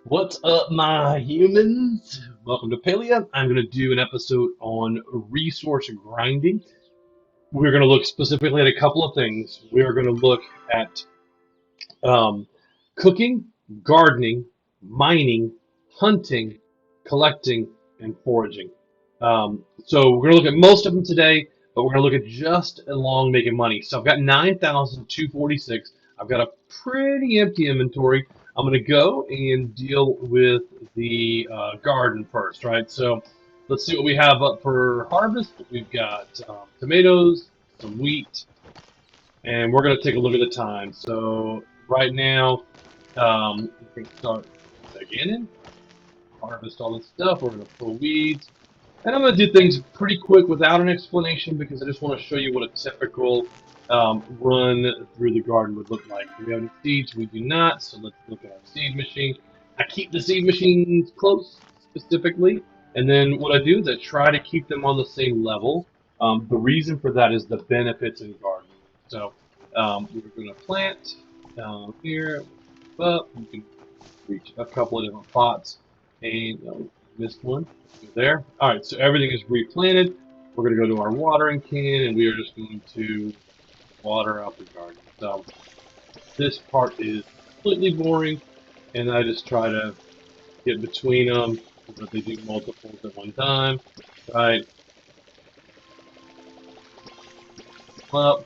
What's up, my humans? Welcome to Palia. I'm going to do an episode on resource grinding. We're going to look specifically at a couple of things. We're going to look at um, cooking, gardening, mining, hunting, collecting, and foraging. So we're going to look at most of them today, but we're going to look at just along making money. So I've got 9,246. I've got a pretty empty inventory. I'm going to go and deal with the garden first, right? So let's see what we have up for harvest. We've got tomatoes, some wheat, and we're going to take a look at the time. So right now, we can start again, harvest all this stuff. We're going to pull weeds. And I'm going to do things pretty quick without an explanation because I just want to show you what a typical run through the garden would look like. Do we have any seeds? We do not, so let's look at our seed machine. I keep the seed machines close specifically, and then what I do is I try to keep them on the same level. The reason for that is the benefits in gardening. So we're going to plant down here, up. You can reach a couple of different pots, and missed one. Go there. All right, so everything is replanted. We're going to go to our watering can, and we are just going to water out the garden. So this part is completely boring, and I just try to get between them so that they do multiples at one time. Right. Up.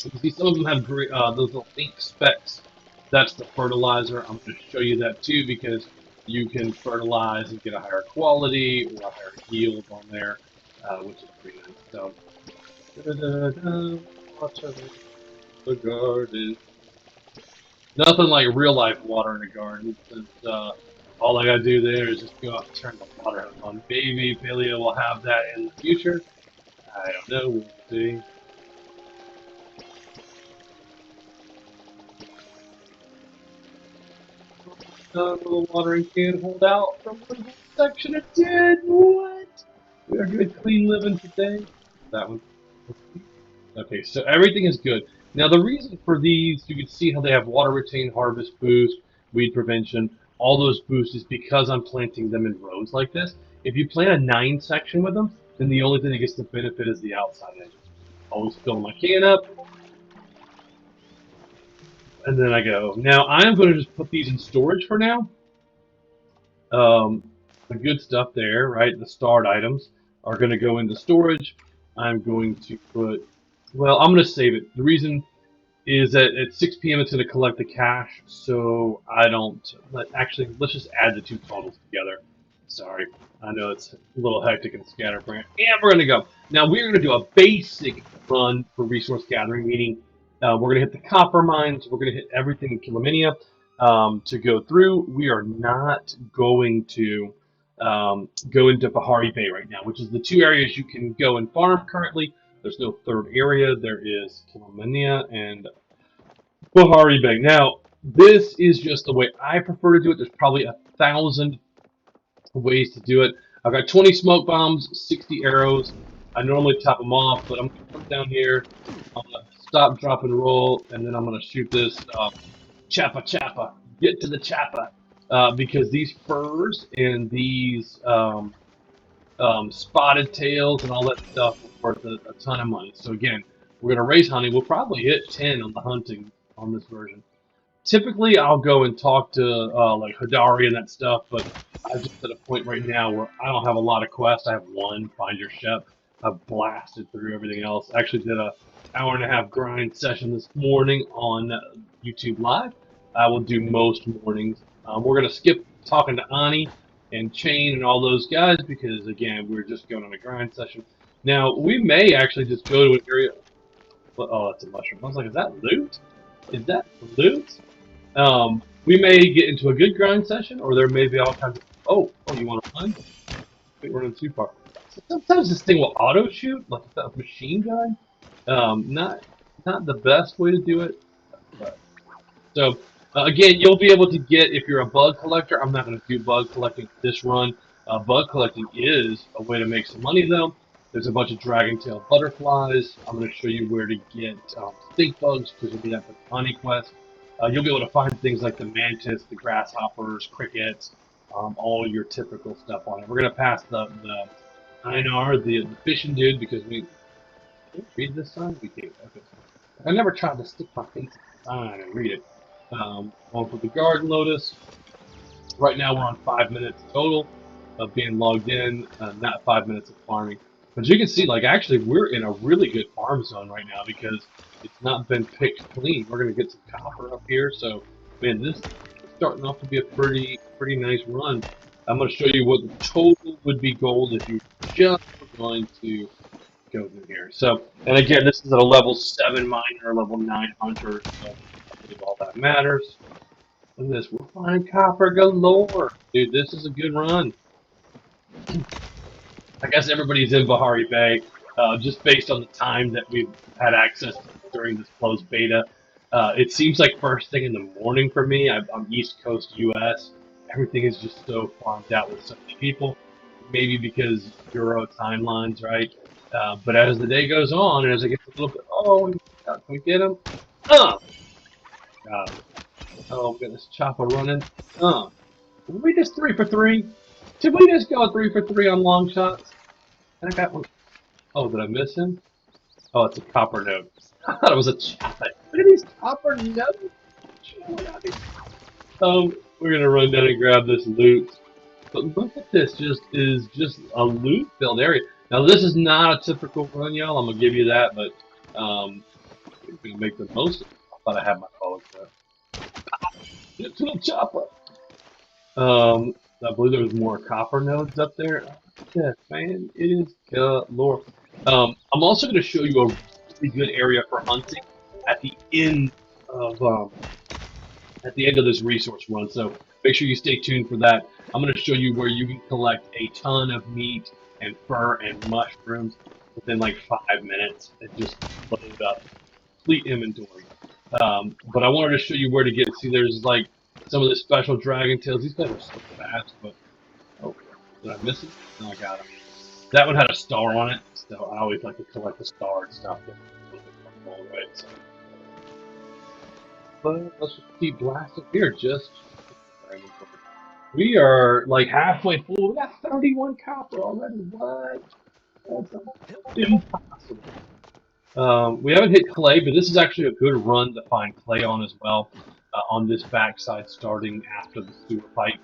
You see, some of them have those little ink specks. That's the fertilizer. I'm going to show you that too because you can fertilize and get a higher quality or a higher yield on there, which is pretty nice. So, water the garden. Nothing like real life watering a garden. Since, all I gotta do there is just go out and turn the water hose on. Maybe Palia will have that in the future. I don't know. We'll see. Little watering can hold out from one section. It did. What? We are good, clean living today. That one. Okay, so everything is good. Now the reason for these, you can see how they have water retain, harvest boost, weed prevention, all those boosts is because I'm planting them in rows like this. If you plant a 9 section with them, then the only thing that gets the benefit is the outside edges. Always fill my can up, and then I go. Now I'm going to just put these in storage for now. The good stuff there, right? The starred items are going to go into storage. I'm going to put, well, I'm going to save it. The reason is that at 6 p.m. it's going to collect the cash, so I don't, actually, let's just add the two totals together. Sorry, I know it's a little hectic and scatterbrained. And we're going to go. Now we're going to do a basic run for resource gathering, meaning we're going to hit the copper mines, we're going to hit everything in Kilomania to go through. We are not going to go into Bahari Bay right now, which is the two areas you can go and farm currently. There's no third area. There is Kilomania and Bahari Bay. Now, this is just the way I prefer to do it. There's probably 1,000 ways to do it. I've got 20 smoke bombs, 60 arrows. I normally top them off, but I'm going to come down here. I'm going to stop, drop, and roll, and then I'm going to shoot this chappa chappa. Get to the chappa. Because these furs and these spotted tails and all that stuff is worth a ton of money. So again, we're going to race hunting. We'll probably hit 10 on the hunting on this version. Typically, I'll go and talk to like Hadari and that stuff, but I'm just at a point right now where I don't have a lot of quests. I have one, Find Your Shep. I've blasted through everything else. Actually did a hour and a half grind session this morning on YouTube Live. I will do most mornings. We're going to skip talking to Ani and Chain and all those guys because, again, we're just going on a grind session. Now, we may actually just go to an area. Oh, that's a mushroom. I was like, is that loot? Is that loot? We may get into a good grind session, or there may be all kinds of. Oh, you want to run? I think we're running too far. So sometimes this thing will auto shoot, like a machine gun. Not the best way to do it. But, so again, you'll be able to get if you're a bug collector. I'm not going to do bug collecting this run. Bug collecting is a way to make some money though. There's a bunch of dragon tail butterflies. I'm going to show you where to get stink bugs because you'll be at the honey quest. You'll be able to find things like the mantis, the grasshoppers, crickets, all your typical stuff on it. We're gonna pass the Einar, the fishing dude, because we can we read this sign. We can't. Okay. I never tried to stick my face in the sign and read it. One for the garden lotus. Right now we're on 5 minutes total of being logged in, not 5 minutes of farming. But you can see, like, actually, we're in a really good farm zone right now because it's not been picked clean. We're going to get some copper up here. So, man, this is starting off to be a pretty nice run. I'm going to show you what the total would be gold if you just were going to go in here. So, and again, this is at a level 7 miner, level 9 hunter. So, I believe all that matters. Look at this. We're finding copper galore. Dude, this is a good run. I guess everybody's in Bahari Bay, just based on the time that we've had access during this closed beta. It seems like first thing in the morning for me. I'm East Coast US. Everything is just so farmed out with so many people. Maybe because Euro timelines, right? But as the day goes on, and as it gets a little bit, can we get him? Got him. Oh goodness, chopper running. Did we just 3 for 3? Did we just go 3 for 3 on long shots? And I got one. Oh, did I miss him? Oh, it's a copper node. I thought it was a chopper. Look at these copper nodes. We're gonna run down and grab this loot. But look at this, just a loot filled area. Now this is not a typical run, y'all. I'm gonna give you that, but we're gonna make the most of it. I thought I had my calls set. Get to the chopper. I believe there was more copper nodes up there. Yeah, man, it is galore. I'm also going to show you a really good area for hunting at the end of this resource run. So make sure you stay tuned for that. I'm going to show you where you can collect a ton of meat and fur and mushrooms within like 5 minutes and just load up complete inventory. But I wanted to show you where to get. See, there's like some of the special dragon tails. These guys are so fast, but oh, did I miss it? No, I got him. That one had a star on it, so I always like to collect the star and stuff. Right, so. But let's just keep blasting here. We are like halfway full. We got 31 copper already. What? That's impossible. We haven't hit clay, but this is actually a good run to find clay on as well. On this backside, starting after the sewer pipe,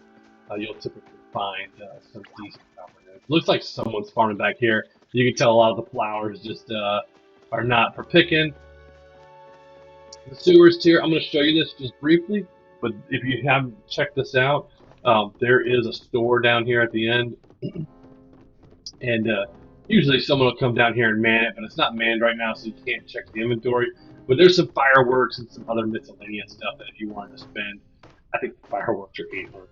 you'll typically find some decent copper nodes. Looks like someone's farming back here. You can tell a lot of the flowers just are not for picking. The sewers tier, I'm going to show you this just briefly, but if you haven't checked this out, there is a store down here at the end, and usually someone will come down here and man it, but it's not manned right now, so you can't check the inventory. But there's some fireworks and some other miscellaneous stuff that if you wanted to spend, I think the fireworks are 800.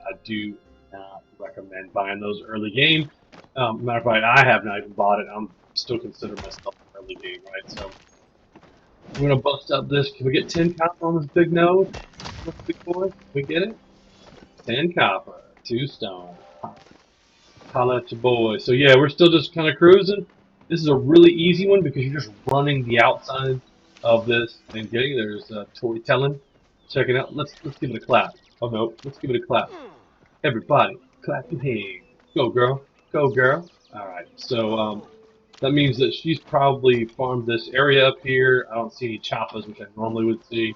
I do not recommend buying those early game. Matter of fact, I have not even bought it. I'm still considering myself early game, right? So I'm gonna bust up this. Can we get 10 copper on this big node? This big boy? Can we get it? 10 copper, 2 stone. Holla at your boy. So yeah, we're still just kind of cruising. This is a really easy one because you're just running the outside of this and getting there's Tori telling. Check it out. Let's give it a clap. Oh no, let's give it a clap. Everybody, clap your hands. Go girl, go girl. All right. So that means that she's probably farmed this area up here. I don't see any choppas, which I normally would see.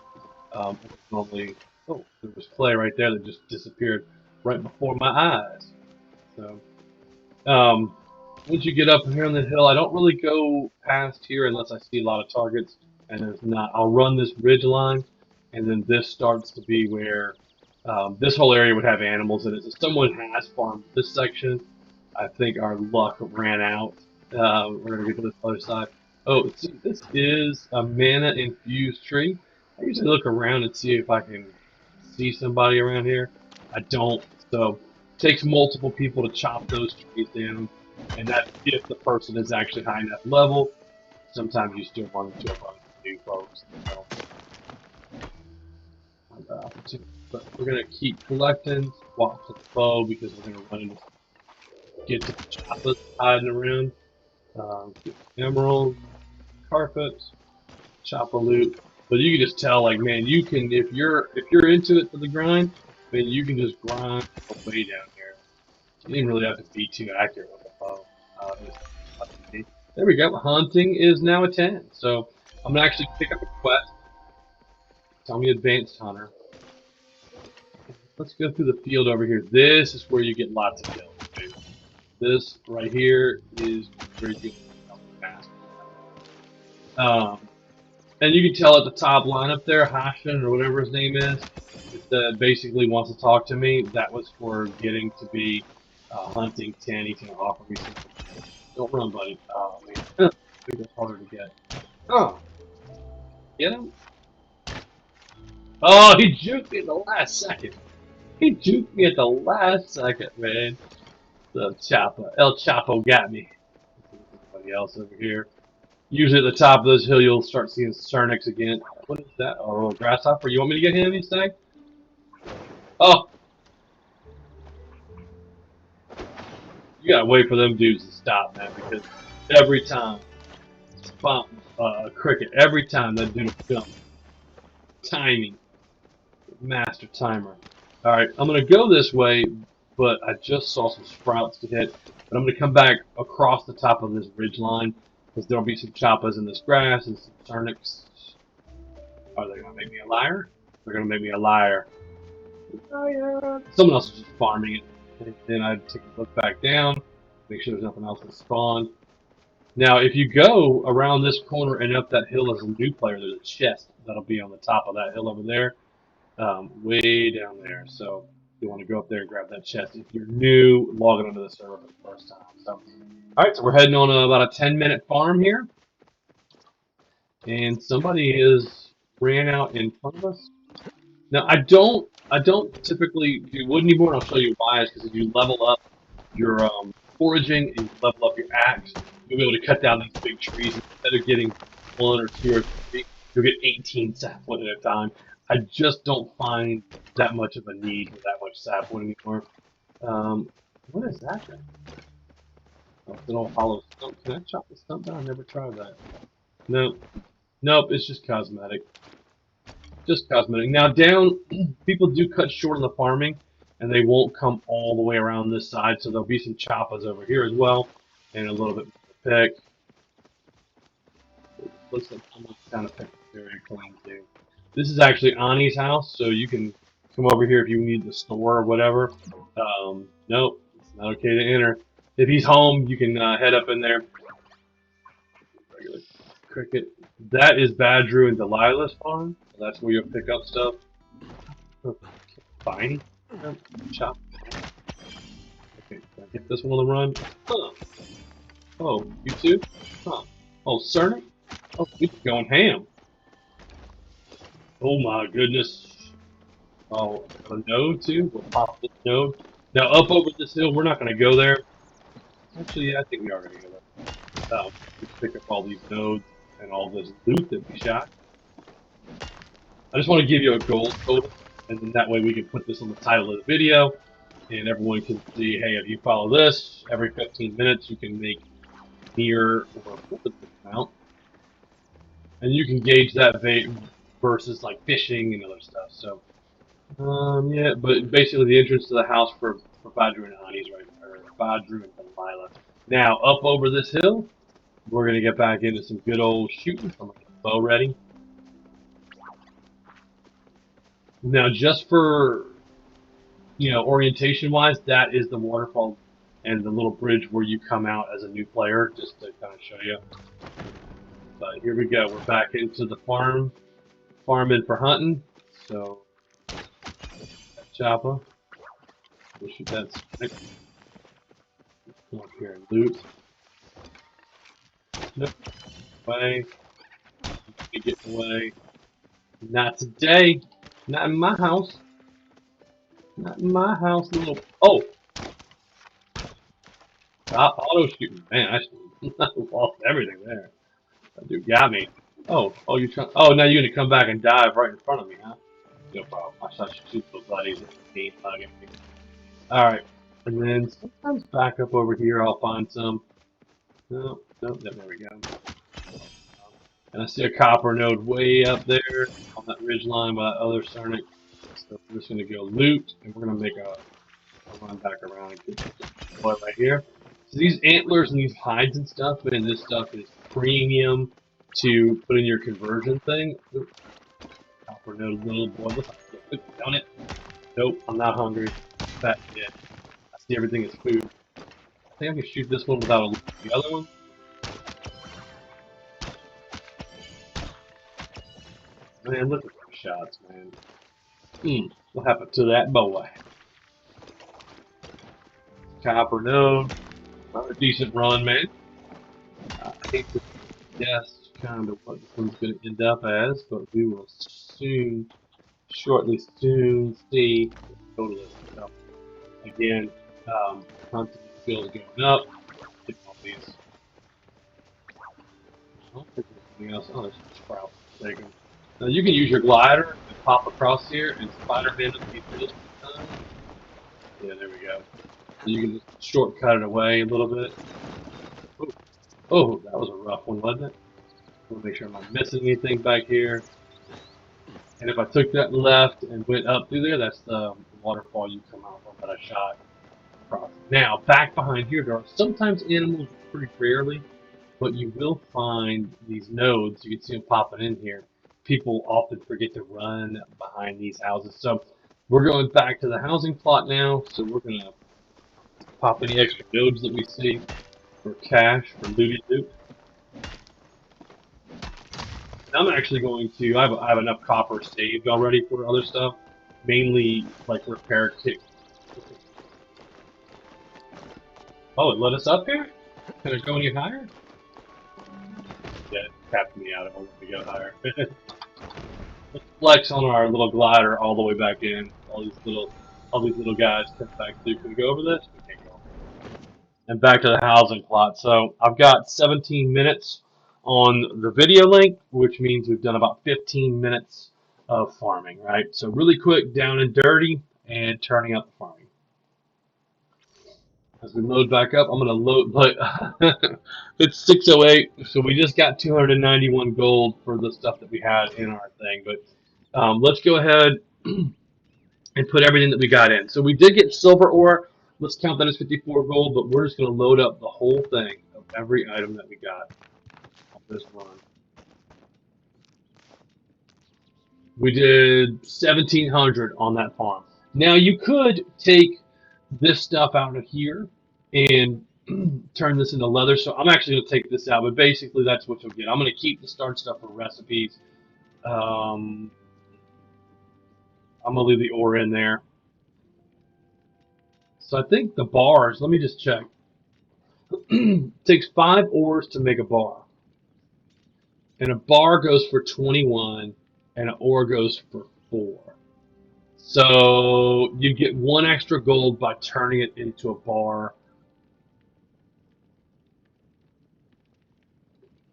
Normally, oh, there was clay right there that just disappeared right before my eyes. So. Once you get up here on the hill, I don't really go past here unless I see a lot of targets, and there's not. I'll run this ridge line, and then this starts to be where this whole area would have animals in it. So if someone has farmed this section, I think our luck ran out. We're gonna get to this other side. Oh, see, this is a mana infused tree. I usually look around and see if I can see somebody around here. I don't. So takes multiple people to chop those trees down, and that's if the person is actually high enough level. Sometimes you still run into a bunch of new folks. So, but we're gonna keep collecting, swap to the bow because we're gonna run into get to the choppas hiding around. Emerald, carpet, chopper loot. But you can just tell, like, man, you can if you're into it for the grind, man, you can just grind way down here. You didn't really have to be too accurate with the bow. There we go. Hunting is now a 10. So I'm gonna actually pick up a quest. Tell me advanced hunter. Let's go through the field over here. This is where you get lots of kills. Okay? This right here is where you get fast. And you can tell at the top line up there, Hashin or whatever his name is, that basically wants to talk to me. That was for getting to be hunting 10. He's going to offer me something. Don't run, buddy. Oh, man. I think that's harder to get. Oh, get him? Oh, he juked me at the last second. He juked me at the last second, man. The Chapo. El Chapo got me. Somebody else over here. Usually at the top of this hill, you'll start seeing Cernix again. What is that? Oh, a grasshopper. You want me to get him instead? Oh! You gotta wait for them dudes to stop, man, because every time, cricket, every time that dude will jump. Timing. Master timer. Alright, I'm gonna go this way, but I just saw some sprouts to hit. But I'm gonna come back across the top of this ridge line, because there'll be some choppas in this grass and some Cernix. Are they gonna make me a liar? They're gonna make me a liar. Someone else is just farming it. And then I'd take a look back down, make sure there's nothing else that spawned. Now, if you go around this corner and up that hill as a new player, there's a chest that'll be on the top of that hill over there, way down there. So you want to go up there and grab that chest if you're new, logging onto the server for the first time. So, all right, so we're heading on about a 10-minute farm here, and somebody is ran out in front of us. Now, I don't typically do wood anymore, and I'll show you why. Is because if you level up your foraging and you level up your axe, you'll be able to cut down these big trees instead of getting one or two or three. You'll get 18 sapwood at a time. I just don't find that much of a need for that much sapwood anymore. What is that thing? Oh, it's an old hollow stump. Can I chop the stump down? I never tried that. No, nope. It's just cosmetic. Just cosmetic. Now down, people do cut short on the farming, and they won't come all the way around this side, so there'll be some choppas over here as well, and a little bit more pick. Looks like I'm kind of pick very clean too. This is actually Ani's house, so you can come over here if you need the store or whatever. Nope, it's not okay to enter. If he's home, you can head up in there. Regular cricket. That is Badru and Delilah's farm. That's where you'll pick up stuff. Fine. Chop. Okay, can I get this one on the run? Huh. Oh, you too? Huh. Oh, Cerny? Oh, he's going ham. Oh my goodness. Oh, a node too? We'll pop this node. Now, up over this hill, we're not going to go there. Actually, yeah, I think we are going to go there. Just pick up all these nodes and all this loot that we shot. I just want to give you a gold total, and then that way we can put this on the title of the video, and everyone can see, hey, if you follow this, every 15 minutes you can make near or flip this amount. And you can gauge that versus like fishing and other stuff. So, yeah, but basically the entrance to the house for Badru and Ani's right there. Badru and Delilah. Now, up over this hill, we're going to get back into some good old shooting. I'm going to get the bow ready. Now, just for, orientation-wise, that is the waterfall and the little bridge where you come out as a new player, just to kind of show you. But here we go. We're back into the farming for hunting. So, Choppa. We'll shoot that stick. Come up here and loot. Nope. Away. Get away. Not today. Not in my house. Not in my house, little. Oh! Stop auto shooting. Man, I lost everything there. That dude got me. Oh, you trying? Oh, now you're gonna come back and dive right in front of me, huh? No problem. I shot you two little buddies in the game bugging me. Alright. And then sometimes back up over here I'll find some. No, there we go. And I see a copper node way up there on that ridge line by that other Cernic. So we're just going to go loot, and we're going to make a run back around and get this boy right here. So these antlers and these hides and stuff, man, this stuff is premium to put in your conversion thing. Oop, copper node, little boy. Look, down it. Nope, I'm not hungry. Fat kid. I see everything as food. I think I can shoot this one without a the other one. Man, look at those shots, man. What happened to that boy? Copper node. Another decent run, man. I hate to guess kind of what this one's going to end up as, but we will shortly soon see the total is. So, again, hunting skills going up. Get all these. I don't think there's anything else. Oh, there's some sprouts. There you go. Now you can use your glider and pop across here and Spider-Man these just yeah, there we go. So you can just shortcut it away a little bit. Ooh. Oh, that was a rough one, wasn't it? I want to make sure I'm not missing anything back here. And if I took that left and went up through there, that's the waterfall you come out from that I shot across. Now, back behind here, there are sometimes animals, pretty rarely, but you will find these nodes. You can see them popping in here. People often forget to run behind these houses. So we're going back to the housing plot now. So we're going to pop any extra nodes that we see for cash, for looty loot. I'm actually going to. I have enough copper saved already for other stuff, mainly like repair kit. Oh, it let us up here? Can it go any higher? Yeah, it tapped me out. It won't let me go higher. Let's flex on our little glider all the way back in. All these little guys come back through. Can we go over this? We can't go over this. And back to the housing plot. So I've got 17 minutes on the video link, which means we've done about 15 minutes of farming, right? So really quick, down and dirty, and turning up the farming. As we load back up, I'm going to load, but it's 6:08, so we just got 291 gold for the stuff that we had in our thing. But let's go ahead and put everything that we got in. So we did get silver ore. Let's count that as 54 gold, but we're just going to load up the whole thing of every item that we got on this run. We did 1,700 on that farm. Now you could take this stuff out of here and turn this into leather. So I'm actually going to take this out, but basically that's what you'll get. I'm going to keep the start stuff for recipes. I'm going to leave the ore in there. So I think the bars, let me just check. It takes 5 ores to make a bar. And a bar goes for 21, and an ore goes for 4. So you get 1 extra gold by turning it into a bar.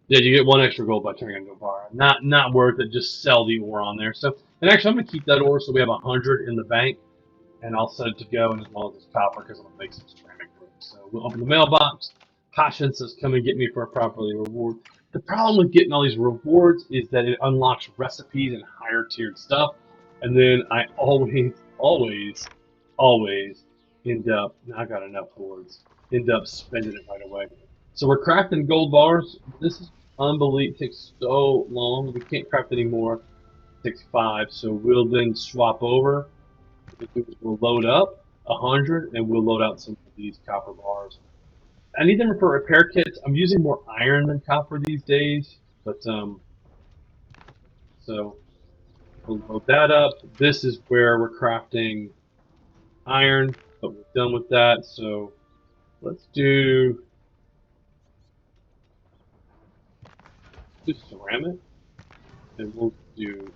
Yeah, you get 1 extra gold by turning it into a bar. Not worth it. Just sell the ore on there. So, and actually, I'm gonna keep that ore so we have 100 in the bank, and I'll set it to go, and as well as this copper because I'm gonna make some ceramic bricks. So we'll open the mailbox. Passion says, "Come and get me for a properly reward." The problem with getting all these rewards is that it unlocks recipes and higher tiered stuff, and then I always end up. Now I got enough rewards. End up spending it right away. So we're crafting gold bars. This is unbelievable. It takes so long. We can't craft anymore. It takes 5. So we'll then swap over. We'll load up 100, and we'll load out some of these copper bars. I need them for repair kits. I'm using more iron than copper these days, but so we'll load that up. This is where we're crafting iron, but we're done with that. So let's do ceramic, and we'll do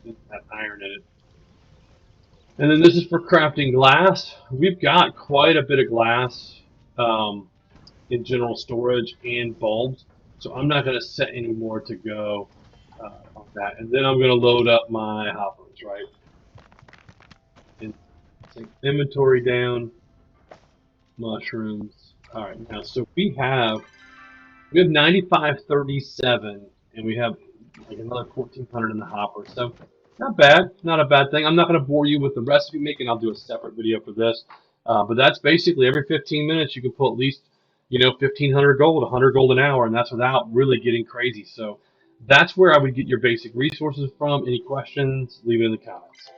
that iron in it. And then this is for crafting glass. We've got quite a bit of glass in general storage and bulbs, so I'm not going to set any more to go on that. And then I'm going to load up my hoppers, right? And take inventory down, mushrooms. All right, now so we have 95, 37, and we have like another 1,400 in the hopper. So not bad, not a bad thing. I'm not going to bore you with the recipe making. I'll do a separate video for this. But that's basically every 15 minutes you can pull at least 1,500 gold, 100 gold an hour, and that's without really getting crazy. So that's where I would get your basic resources from. Any questions? Leave it in the comments.